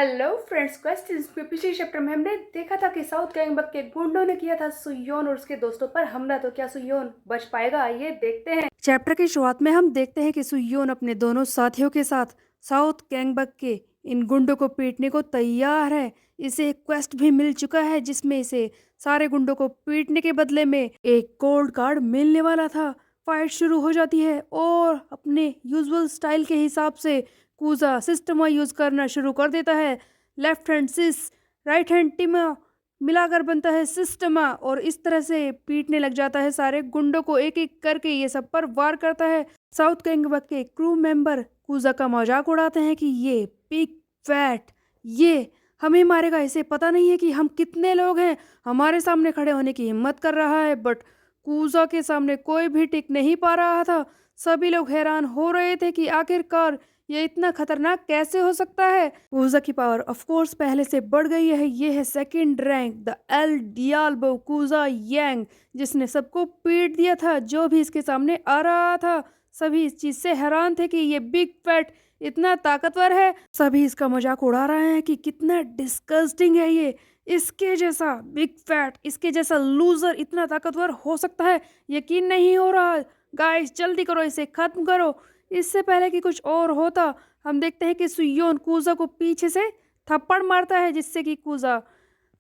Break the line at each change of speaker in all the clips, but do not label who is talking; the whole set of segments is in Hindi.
हेलो फ्रेंड्स, क्वेश्चंस में पिछले चैप्टर में हमने देखा था कि साउथ गैंगबक के गुंडों ने किया था सुयोन और उसके दोस्तों पर हमला। तो क्या सुयोन बच पाएगा? आइए देखते हैं। चैप्टर की शुरुआत में हम देखते हैं कि सुयोन अपने दोनों साथियों के साथ साउथ गैंगबक के इन गुंडों को पीटने को तैयार है। इसे एक क्वेस्ट भी मिल चुका है जिसमें इसे सारे गुंडों को पीटने के बदले में एक गोल्ड कार्ड मिलने वाला था। फाइट शुरू हो जाती है और अपने यूजुअल स्टाइल के हिसाब से कूजा सिस्टमा यूज करना शुरू कर देता है। लेफ्ट हैंड सिस, राइट हैंड टिमा मिलाकर बनता है सिस्टमा और इस तरह से पीटने लग जाता है सारे गुंडों को, एक एक करके ये सब पर वार करता है। साउथ गैंगबक के क्रू मेंबर कूजा का मजाक उड़ाते हैं कि ये बिग फैट ये हमें मारेगा, इसे पता नहीं है कि हम कितने लोग हैं, हमारे सामने खड़े होने की हिम्मत कर रहा है। बट कूजा के सामने कोई भी टिक नहीं पा रहा था। सभी लोग हैरान हो रहे थे कि आखिरकार ये इतना खतरनाक कैसे हो सकता है। कूजा की पावर ऑफ कोर्स पहले से बढ़ गई है। ये है सेकंड रैंक द एल डियाल्बो कूजा यांग, जिसने सबको पीट दिया था जो भी इसके सामने आ रहा था। सभी इस चीज से हैरान थे कि ये बिग फैट इतना ताकतवर है। सभी इसका मजाक उड़ा रहे हैं कि कितना डिस्गस्टिंग है ये, इसके जैसा बिग फैट, इसके जैसा लूजर इतना ताकतवर हो सकता है, यकीन नहीं हो रहा। गाइस जल्दी करो, इसे खत्म करो। इससे पहले कि कुछ और होता, हम देखते हैं कि सुयोन कूजा को पीछे से थप्पड़ मारता है जिससे कि कूजा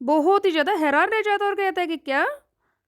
बहुत ही ज्यादा हैरान रह जाता है और कहता है कि क्या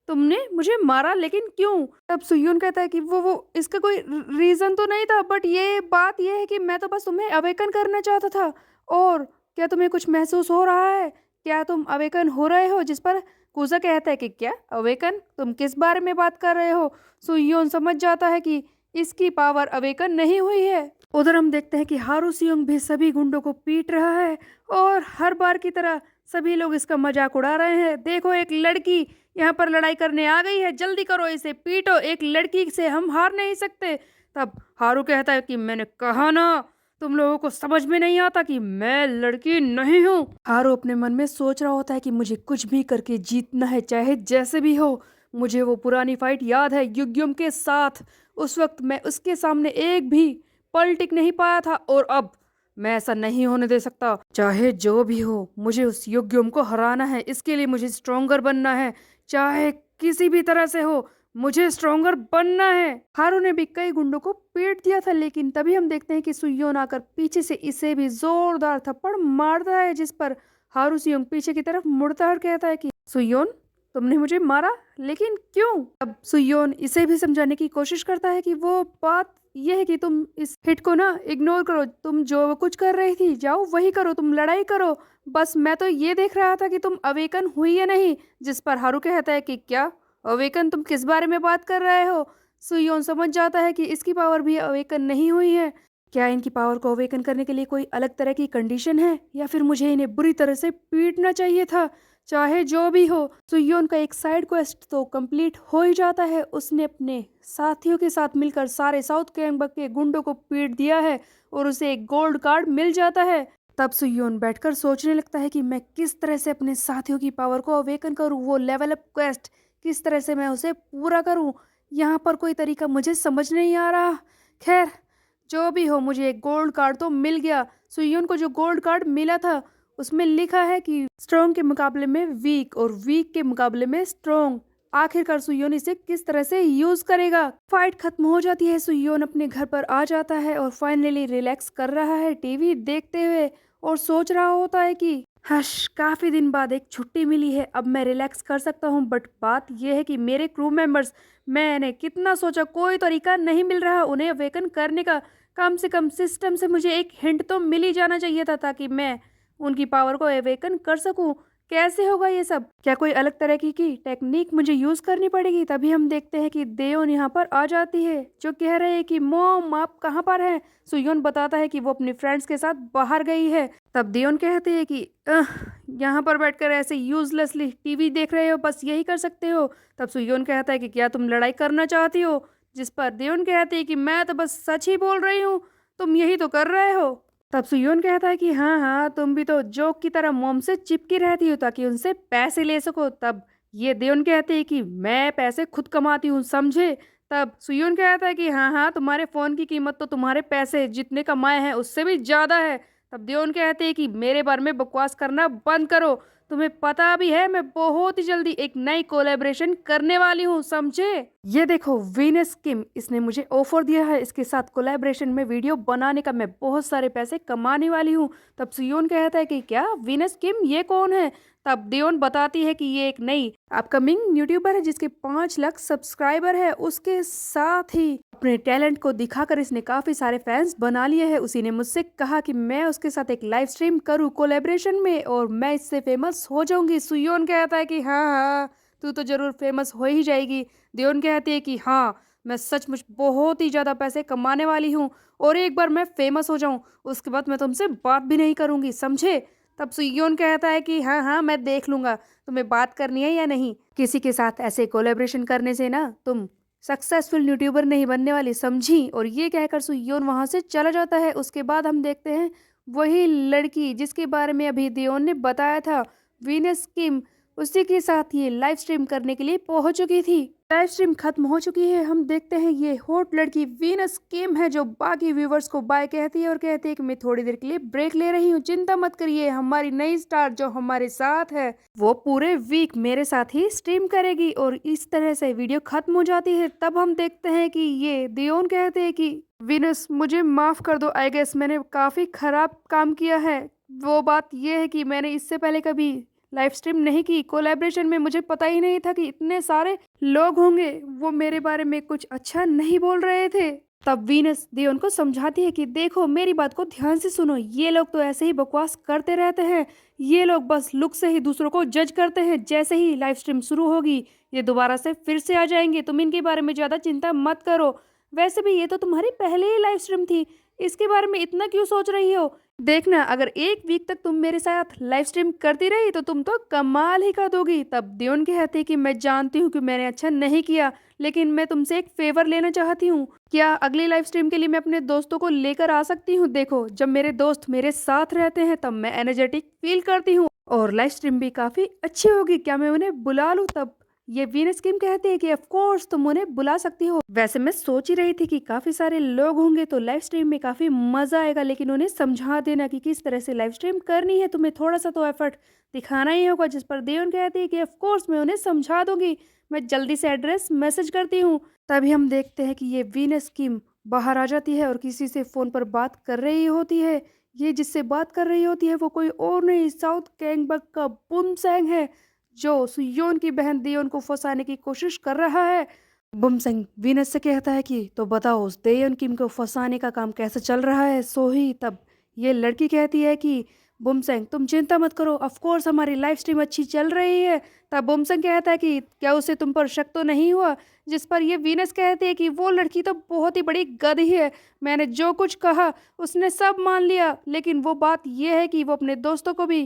तुमने मुझे मारा, लेकिन क्यों? तब सुयोन कहता है कि वो इसका कोई रीजन तो नहीं था, बट ये बात ये है कि मैं तो बस तुम्हें अवेकन करना चाहता था। और क्या तुम्हें कुछ महसूस हो रहा है? क्या तुम अवेकन हो रहे हो? जिस पर कूजा कहता है कि क्या अवेकन, तुम किस बारे में बात कर रहे हो? सुयोन समझ जाता है कि इसकी पावर अवेकन नहीं हुई है। उधर हम देखते हैं कि हारू सियोंग भी सभी गुंडों को पीट रहा है और हर बार की तरह सभी लोग इसका मजाक उड़ा रहे हैं। देखो एक लड़की यहाँ पर लड़ाई करने आ गई है, जल्दी करो इसे पीटो, एक लड़की से हम हार नहीं सकते। तब हारू कहता है कि मैंने कहा ना, तुम लोगों को समझ में नहीं आता कि मैं लड़की नहीं हूँ। हारू अपने मन में सोच रहा होता है कि मुझे कुछ भी करके जीतना है, चाहे जैसे भी हो। मुझे वो पुरानी फाइट याद है युग्युम के साथ, उस वक्त मैं उसके सामने एक भी पल टिक नहीं पाया था और अब मैं ऐसा नहीं होने दे सकता। चाहे जो भी हो, मुझे उस युग्युम को हराना है, इसके लिए मुझे स्ट्रोंगर बनना है, चाहे किसी भी तरह से हो, मुझे स्ट्रोंगर बनना है। हारू ने भी कई गुंडों को पीट दिया था, लेकिन तभी हम देखते हैं कि सुयोन आकर पीछे से इसे भी जोरदार थप्पड़ मारता है, जिस पर हारू सियोंग पीछे की तरफ मुड़ता है और कहता है कि सुयोन तुमने मुझे मारा, लेकिन क्यों? अब सुयोन इसे भी समझाने की कोशिश करता है कि वो बात यह है कि तुम इस हिट को ना इग्नोर करो, तुम जो कुछ कर रही थी जाओ वही करो, तुम लड़ाई करो, बस मैं तो ये देख रहा था कि तुम अवेकन हुई या नहीं। जिस पर हारू कहता है कि क्या अवेकन, तुम किस बारे में बात कर रहे हो? सुयोन समझ जाता है कि इसकी पावर भी अवेकन नहीं हुई है। क्या इनकी पावर को अवेकन करने के लिए कोई अलग तरह की कंडीशन है, या फिर मुझे इन्हें बुरी तरह से पीटना चाहिए था? चाहे जो भी हो, सुयोन का एक साइड क्वेस्ट तो कंप्लीट हो ही जाता है। उसने अपने साथियों के साथ मिलकर सारे साउथ गैंगबक के गुंडों को पीट दिया है और उसे एक गोल्ड कार्ड मिल जाता है। तब सुयोन बैठकर सोचने लगता है कि मैं किस तरह से अपने साथियों की पावर को अवेकन करूं, वो लेवल अप क्वेस्ट किस तरह से मैं उसे पूरा करूं। यहाँ पर कोई तरीका मुझे समझ नहीं आ रहा। खैर जो भी हो, मुझे एक गोल्ड कार्ड तो मिल गया। सुयोन को जो गोल्ड कार्ड मिला था उसमें लिखा है कि स्ट्रॉन्ग के मुकाबले में वीक और वीक के मुकाबले में स्ट्रॉन्ग। आखिरकार सुयोन इसे किस तरह से यूज करेगा। फाइट खत्म हो जाती है, सुयोन अपने घर पर आ जाता है और फाइनली रिलैक्स कर रहा है टीवी देखते हुए और सोच रहा होता है कि हश, काफी दिन बाद एक छुट्टी मिली है, अब मैं रिलैक्स कर सकता हूँ। बट बात यह है कि मेरे क्रू मेंबर्स, मैंने कितना सोचा कोई तरीका नहीं मिल रहा उन्हें अवेकन करने का। कम से कम सिस्टम से मुझे एक हिंट तो मिल ही जाना चाहिए था ताकि मैं उनकी पावर को अवेकन कर सकूं। कैसे होगा ये सब? क्या कोई अलग तरह की टेक्निक मुझे यूज करनी पड़ेगी? तभी हम देखते हैं कि देयोन यहाँ पर आ जाती है, जो कह रहे हैं कि मॉम आप कहाँ पर हैं? सुयोन बताता है कि वो अपने फ्रेंड्स के साथ बाहर गई है। तब देयोन कहते हैं कि यहाँ पर बैठकर ऐसे यूजलेसली टीवी देख रहे हो, बस यही कर सकते हो। तब सुयोन कहता है कि क्या तुम लड़ाई करना चाहती हो? जिस पर देयोन कहते हैं कि मैं तो बस सच ही बोल रही हूँ, तुम यही तो कर रहे हो। तब सुयोन कहता है कि हाँ हाँ, तुम भी तो जोक की तरह मोम से चिपकी रहती हो ताकि उनसे पैसे ले सको। तब ये देयोन कहते हैं कि मैं पैसे खुद कमाती हूँ, समझे? तब सुयोन कहता है कि हाँ हाँ, तुम्हारे फोन की कीमत तो तुम्हारे पैसे जितने कमाए हैं उससे भी ज्यादा है। तब देओन कहते हैं कि मेरे बारे में बकवास करना बंद करो, तुम्हें पता भी है मैं बहुत ही जल्दी एक नई कोलैबोरेशन करने वाली हूँ, समझे? ये देखो वीनस किम, इसने मुझे ऑफर दिया है इसके साथ कोलैबोरेशन में वीडियो बनाने का, मैं बहुत सारे पैसे कमाने वाली हूँ। तब सुयोन कहता है कि क्या वीनस किम ये कौन है? तब दियोन बताती है कि ये एक नई अपकमिंग यूट्यूबर है जिसके 5 लाख सब्सक्राइबर है। उसके साथ ही अपने टैलेंट को दिखाकर इसने काफी सारे फैंस बना लिए हैं। उसी ने मुझसे कहा कि मैं उसके साथ एक लाइव स्ट्रीम करूँ कोलैबोरेशन में और मैं इससे फेमस हो जाऊंगी। सुयोन कहता है कि हाँ हाँ, तू तो जरूर फेमस हो ही जाएगी। दियोन कहती है कि हाँ, मैं सचमुच बहुत ही ज्यादा पैसे कमाने वाली हूँ और एक बार मैं फेमस हो जाऊं उसके बाद मैं तुमसे बात भी नहीं करूंगी, समझे? तब सुयोन कहता है कि हाँ हाँ, मैं देख लूंगा तुम्हें बात करनी है या नहीं। किसी के साथ ऐसे कोलैबोरेशन करने से ना तुम सक्सेसफुल यूट्यूबर नहीं बनने वाली, समझी? और ये कहकर सुयोन वहां से चला जाता है। उसके बाद हम देखते हैं वही लड़की जिसके बारे में अभी दियोन ने बताया था, वीनस किम, उसी के साथ ये लाइव स्ट्रीम करने के लिए पहुंच चुकी थी। लाइव स्ट्रीम खत्म हो चुकी है। हम देखते हैं ये हॉट लड़की वीनस किम है जो बाकी व्यूवर्स को बाय कहती है और कहती है कि मैं थोड़ी देर के लिए ब्रेक ले रही हूँ, चिंता मत करिए, हमारी नई स्टार जो हमारे साथ है वो पूरे वीक मेरे साथ ही स्ट्रीम करेगी। और इस तरह से वीडियो खत्म हो जाती है। तब हम देखते हैं कि ये दियोन कहते हैं कि वीनस मुझे माफ कर दो, आई गेस मैंने काफी खराब काम किया है। वो बात ये है कि मैंने इससे पहले कभी लाइव स्ट्रीम नहीं की कोलैबोरेशन में, मुझे पता ही नहीं था कि इतने सारे लोग होंगे, वो मेरे बारे में कुछ अच्छा नहीं बोल रहे थे। तब वीनस दियोन को समझाती है कि देखो मेरी बात को ध्यान से सुनो, ये लोग तो ऐसे ही बकवास करते रहते हैं, ये लोग बस लुक से ही दूसरों को जज करते हैं, जैसे ही लाइव स्ट्रीम शुरू होगी ये दोबारा से फिर से आ जाएंगे, तुम इनके बारे में ज्यादा चिंता मत करो। वैसे भी ये तो तुम्हारी पहले ही लाइव स्ट्रीम थी, इसके बारे में इतना क्यों सोच रही हो? देखना अगर 1 वीक तक तुम मेरे साथ लाइव स्ट्रीम करती रही तो तुम तो कमाल ही कर दोगी। तब दियोन कहती है कि मैं जानती हूँ कि मैंने अच्छा नहीं किया, लेकिन मैं तुमसे एक फेवर लेना चाहती हूँ, क्या अगली लाइव स्ट्रीम के लिए मैं अपने दोस्तों को लेकर आ सकती हूँ? देखो जब मेरे दोस्त मेरे साथ रहते हैं तब मैं एनर्जेटिक फील करती हूँ और लाइव स्ट्रीम भी काफी अच्छी होगी, क्या मैं उन्हें बुला लूँ? तब ये वीनस किम कहती है कि ऑफ कोर्स तुम उन्हें बुला सकती हो। वैसे मैं सोच ही रही थी कि काफी सारे लोग होंगे तो लाइव स्ट्रीम में काफी मजा आएगा, लेकिन उन्हें समझा देना कि किस तरह से लाइव स्ट्रीम करनी है, तुम्हें थोड़ा सा तो एफर्ट दिखाना ही होगा। जिस पर देवन कहती है कि ऑफ कोर्स मैं उन्हें समझा दूंगी, मैं जल्दी से एड्रेस मैसेज करती हूँ। तभी हम देखते हैं कि ये वीनस किम बाहर आ जाती है और किसी से फोन पर बात कर रही होती है। ये जिससे बात कर रही होती है वो कोई और नहीं, साउथ कैंगबक का बुमसैंग है जो सुयोन की बहन दियोन को फंसाने की कोशिश कर रहा है। बुमसैंग वीनस से कहता है कि तो बताओ उस देयोन किम को फंसाने का काम कैसे चल रहा है सोही? तब ये लड़की कहती है कि बुमसैंग तुम चिंता मत करो, ऑफ कोर्स हमारी लाइव स्ट्रीम अच्छी चल रही है। तब बुमसैंग कहता है कि क्या उसे तुम पर शक तो नहीं हुआ? जिस पर ये वीनस कहती है कि वो लड़की तो बहुत ही बड़ी गधी है, मैंने जो कुछ कहा उसने सब मान लिया, लेकिन वो बात ये है कि वो अपने दोस्तों को भी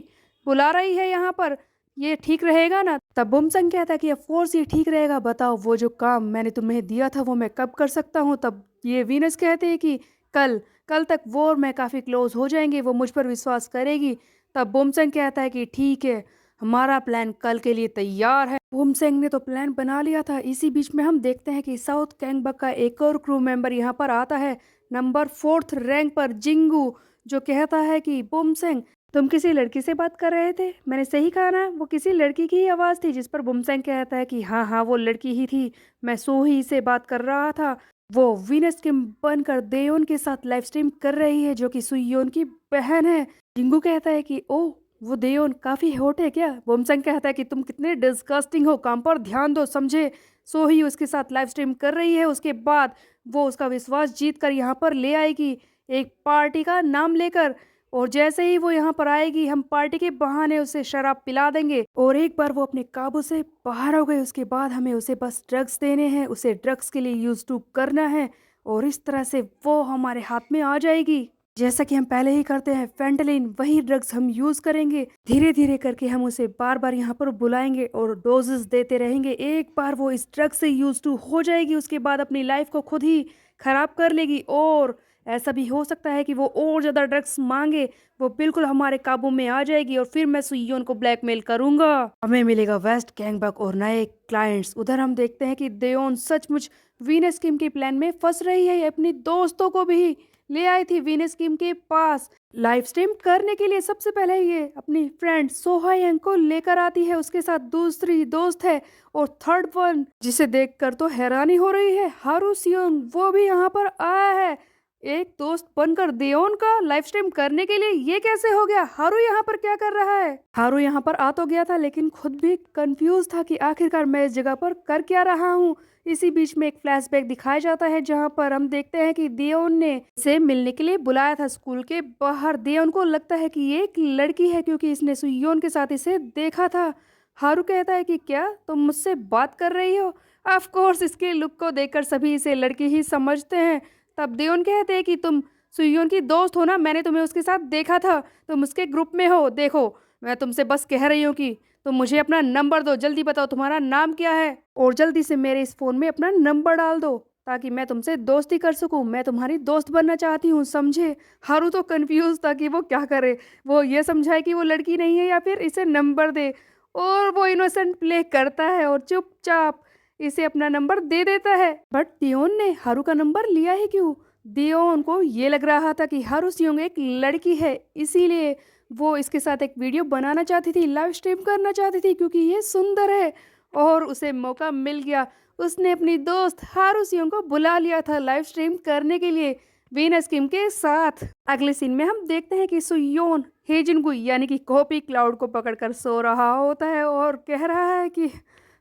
बुला रही है यहाँ पर, ये ठीक रहेगा ना? तब बुमसंग कहता है कि ऑफ कोर्स ये ठीक रहेगा, बताओ वो जो काम मैंने तुम्हें दिया था वो मैं कब कर सकता हूँ? तब ये वीनस कहते हैं कि कल कल तक वो और मैं काफ़ी क्लोज हो जाएंगे, वो मुझ पर विश्वास करेगी। तब बुमसंग कहता है कि ठीक है, हमारा प्लान कल के लिए तैयार है। बुमसंग ने तो प्लान बना लिया था। इसी बीच में हम देखते हैं कि साउथ कैंगबक का एक और क्रू मेंबर यहाँ पर आता है, नंबर 4th रैंक पर जिंगू, जो कहता है कि बुमसंग तुम किसी लड़की से बात कर रहे थे, मैंने सही कहा ना? वो किसी लड़की की ही आवाज़ थी। जिस पर बुमसैंग कहता है कि हाँ हाँ वो लड़की ही थी, मैं सोही से बात कर रहा था, वो वीनस किम बनकर देयोन के साथ लाइव स्ट्रीम कर रही है जो कि सुयोन की बहन है। जिंगू कहता है कि ओह वो देयोन काफी हॉट है क्या? बुमसैंग कहता है कि तुम कितने डिस्गस्टिंग हो, काम पर ध्यान दो, समझे? सोही उसके साथ लाइव स्ट्रीम कर रही है, उसके बाद वो उसका विश्वास जीत कर यहाँ पर ले आएगी एक पार्टी का नाम लेकर, और जैसे ही वो यहाँ पर आएगी हम पार्टी के बहाने उसे शराब पिला देंगे, और एक बार वो अपने काबू से बाहर हो गए उसके बाद हमें उसे बस ड्रग्स देने हैं, उसे ड्रग्स के लिए यूज टू करना है, और इस तरह से वो हमारे हाथ में आ जाएगी। जैसा कि हम पहले ही करते हैं, फेंटलिन वही ड्रग्स हम यूज करेंगे, धीरे धीरे करके हम उसे बार बार यहाँ पर बुलाएंगे और डोजेस देते रहेंगे। एक बार वो इस ड्रग से यूज टू हो जाएगी उसके बाद अपनी लाइफ को खुद ही खराब कर लेगी, और ऐसा भी हो सकता है कि वो और ज़्यादा ड्रग्स मांगे, वो बिल्कुल हमारे काबू में आ जाएगी और फिर मैं सुयोन को ब्लैकमेल करूंगा, हमें मिलेगा वेस्ट कैंगबक और नए क्लाइंट्स। उधर हम देखते हैं कि देयोन सचमुच वीनस किम के प्लान में फंस रही है, अपनी दोस्तों को भी ले आई थी वीनस किम के पास लाइव स्ट्रीम करने के लिए। सबसे पहले ये अपनी फ्रेंड सोहा यंग को लेकर आती है, उसके साथ दूसरी दोस्त है और थर्ड वन जिसे देखकर तो हैरानी हो रही है, हारू सियोंग, वो भी यहाँ पर आया है एक दोस्त बनकर देओन का लाइव स्ट्रीम करने के लिए। ये कैसे हो गया? हारू यहाँ पर क्या कर रहा है? हारू यहाँ पर आ तो गया था लेकिन खुद भी कंफ्यूज था कि आखिरकार मैं इस जगह पर कर क्या रहा हूँ। इसी बीच में एक फ्लैशबैक दिखाया जाता है जहाँ पर हम देखते हैं कि देओन ने इसे मिलने के लिए बुलाया था स्कूल के बाहर। देओन को लगता है कि ये एक लड़की है क्योंकि इसने सुयोन के साथ इसे देखा था। हारू कहता है कि क्या तुम मुझसे बात कर रही हो? ऑफ कोर्स इसके लुक को देखकर सभी इसे लड़की ही समझते हैं। तब देओन कहते हैं कि तुम सुयोन की दोस्त हो ना, मैंने तुम्हें उसके साथ देखा था, तुम उसके ग्रुप में हो। देखो मैं तुमसे बस कह रही हूँ कि तुम मुझे अपना नंबर दो, जल्दी बताओ तुम्हारा नाम क्या है और जल्दी से मेरे इस फोन में अपना नंबर डाल दो ताकि मैं तुमसे दोस्ती कर सकूं। मैं तुम्हारी दोस्त बनना चाहती हूँ, समझे? हारू तो कंफ्यूज था कि वो क्या करे, वो ये समझाए कि वो लड़की नहीं है या फिर इसे नंबर दे, और वो इनोसेंट प्ले करता है और चुपचाप इसे अपना नंबर दे देता है। बट दियोन ने हारू का नंबर लिया ही क्यों? दियोन को ये लग रहा था कि हारू सियोंग एक लड़की है, इसीलिए वो इसके साथ एक वीडियो बनाना चाहती थी, लाइव स्ट्रीम करना चाहती थी क्योंकि ये सुंदर है और उसे मौका मिल गया। उसने अपनी दोस्त हारू सियोंग को बुला लिया था लाइव स्ट्रीम करने के लिए वीनस किम के साथ। अगले सीन में हम देखते हैं कि सुयोन हेजिनगु यानी कि कॉपी क्लाउड को पकड़कर सो रहा होता है और कह रहा है कि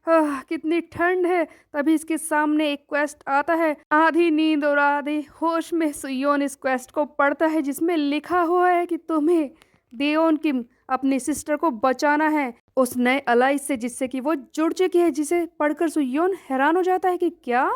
कितनी ठंड है। तभी इसके सामने एक क्वेस्ट आता है। आधी नींद और आधी होश में सुयोन इस क्वेस्ट को पढ़ता है जिसमें लिखा हुआ है कि तुम्हें देओन किम अपनी सिस्टर को बचाना है उस नए अलाइस से जिससे कि वो जुड़ चुकी है। जिसे पढ़कर सुयोन हैरान हो जाता है कि क्या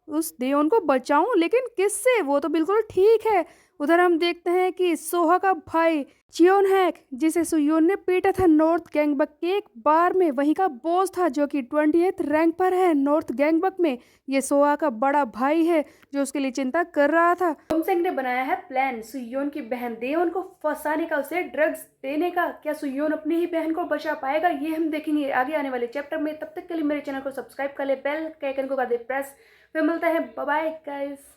उस देओन को बचाऊं, लेकिन किससे? वो तो बिल्कुल ठीक है। उधर हम देखते हैं कि सोहा का भाई चियोन हैक जिसे सुयोन ने पीटा था नॉर्थ गैंगबक के एक बार में, वहीं का बॉस था जो कि 20th रैंक पर है नॉर्थ गैंगबक में। ये सोहा का बड़ा भाई है जो उसके लिए चिंता कर रहा था। होमसेंग ने बनाया है प्लान सुयोन की बहन देओन को फंसाने का, उसे ड्रग्स देने का। क्या सुयोन अपनी ही बहन को बचा पाएगा? ये हम देखेंगे आगे आने वाले चैप्टर में। तब तक के लिए मेरे चैनल को सब्सक्राइब कर ले, बेल के आइकन को कर दे प्रेस। फिर मिलता है, बाय बाय गाइस।